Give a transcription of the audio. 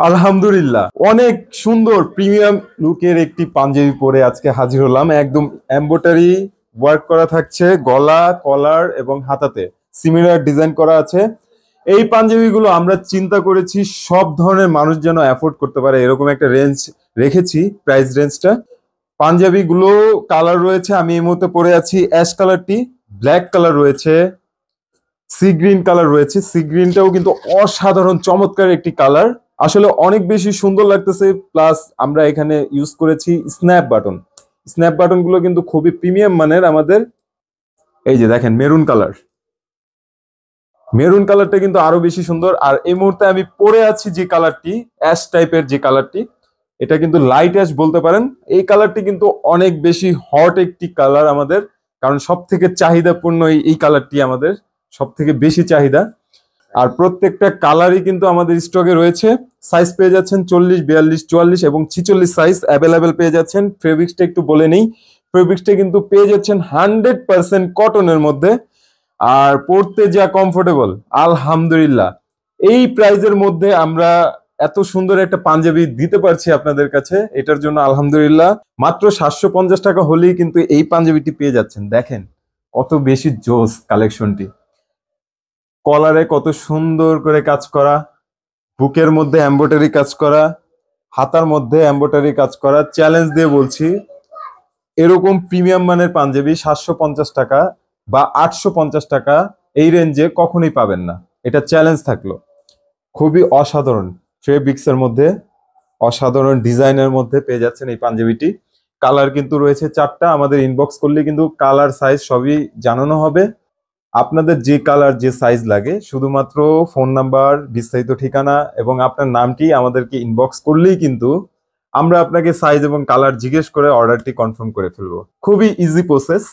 আলহামদুলিল্লাহ, অনেক সুন্দর প্রিমিয়াম লুকের একটি পাঞ্জাবি পরে আজকে হাজির হলাম। একদম এমব্রয়ডারি ওয়ার্ক করা থাকছে, গলা, কলার এবং হাতাতে সিমিলার ডিজাইন করা আছে। এই পাঞ্জাবিগুলো আমরা চিন্তা করেছি সব ধরনের মানুষ যেন অ্যাফোর্ড করতে পারে, এরকম একটা রেঞ্জ রেখেছি, প্রাইস রেঞ্জটা। পাঞ্জাবিগুলো কালার রয়েছে, আমি এই মুহূর্তে পরে আছি অ্যাশ কালারটি, ব্ল্যাক কালার রয়েছে, সি গ্রিন কালার রয়েছে। সি গ্রিনটাও কিন্তু অসাধারণ চমৎকার একটি কালার, আসলে অনেক বেশি সুন্দর লাগতেছে। প্লাস আমরা এখানে ইউজ করেছি স্ন্যাপ বাটন। স্ন্যাপ বাটন গুলো কিন্তু খুবই প্রিমিয়াম মানের আমাদের। এই যে দেখেন মেরুন কালার, মেরুন কালারটা কিন্তু আরো বেশি সুন্দর। আর এই মুহূর্তে আমি পরে আছি যে কালারটি, অ্যাশ টাইপের যে কালারটি, এটা কিন্তু লাইট অ্যাশ বলতে পারেন। এই কালারটি কিন্তু অনেক বেশি হট একটি কালার আমাদের, কারণ সব থেকে চাহিদাপূর্ণ এই কালারটি আমাদের সব থেকে বেশি চাহিদা। আর প্রত্যেকটা কালারই কিন্তু আমাদের স্টকে রয়েছে। সাইজ পেয়ে যাচ্ছেন 40, 42, 44 এবং 46 সাইজ অ্যাভেলেবেল পেয়ে যাচ্ছেন। ফেব্রিক্সটা একটু বলে নেই, ফেব্রিক্সটা কিন্তু পেয়ে যাচ্ছেন 100% কটনের মধ্যে। আর পড়তে যা কমফোর্টেবল, আলহামদুলিল্লাহ। এই প্রাইজের মধ্যে আমরা এত সুন্দর একটা পাঞ্জাবি দিতে পারছি আপনাদের কাছে, এটার জন্য আলহামদুলিল্লাহ। মাত্র 750 টাকা হলেই কিন্তু এই পাঞ্জাবিটি পেয়ে যাচ্ছেন। দেখেন কত বেশি জোস কালেকশনটি, কলারে কত সুন্দর করে কাজ করা, বুকের মধ্যে এমব্রয়ডারি কাজ করা, হাতার মধ্যে এমব্রয়ডারি কাজ করা। চ্যালেঞ্জ দিয়ে বলছি, এরকম প্রিমিয়াম মানের পাঞ্জাবি 750 টাকা বা 850 টাকা এই রেঞ্জে কখনোই পাবেন না, এটা চ্যালেঞ্জ থাকলো। খুবই অসাধারণ ফেব্রিক্স এর মধ্যে, অসাধারণ ডিজাইনের মধ্যে পেয়ে যাচ্ছেন এই পাঞ্জাবিটি। কালার কিন্তু রয়েছে 4টা, আমাদের ইনবক্স করলে কিন্তু কালার সাইজ সবই জানানো হবে। আপনাদের যে কালার যে সাইজ লাগে, শুধুমাত্র ফোন নাম্বার, বিস্তারিত ঠিকানা এবং আপনার নামটি আমাদেরকে ইনবক্স করলেই কিন্তু আমরা আপনাকে সাইজ এবং কালার জিজ্ঞেস করে অর্ডারটি কনফার্ম করে ফেলবো। খুবই ইজি প্রসেস।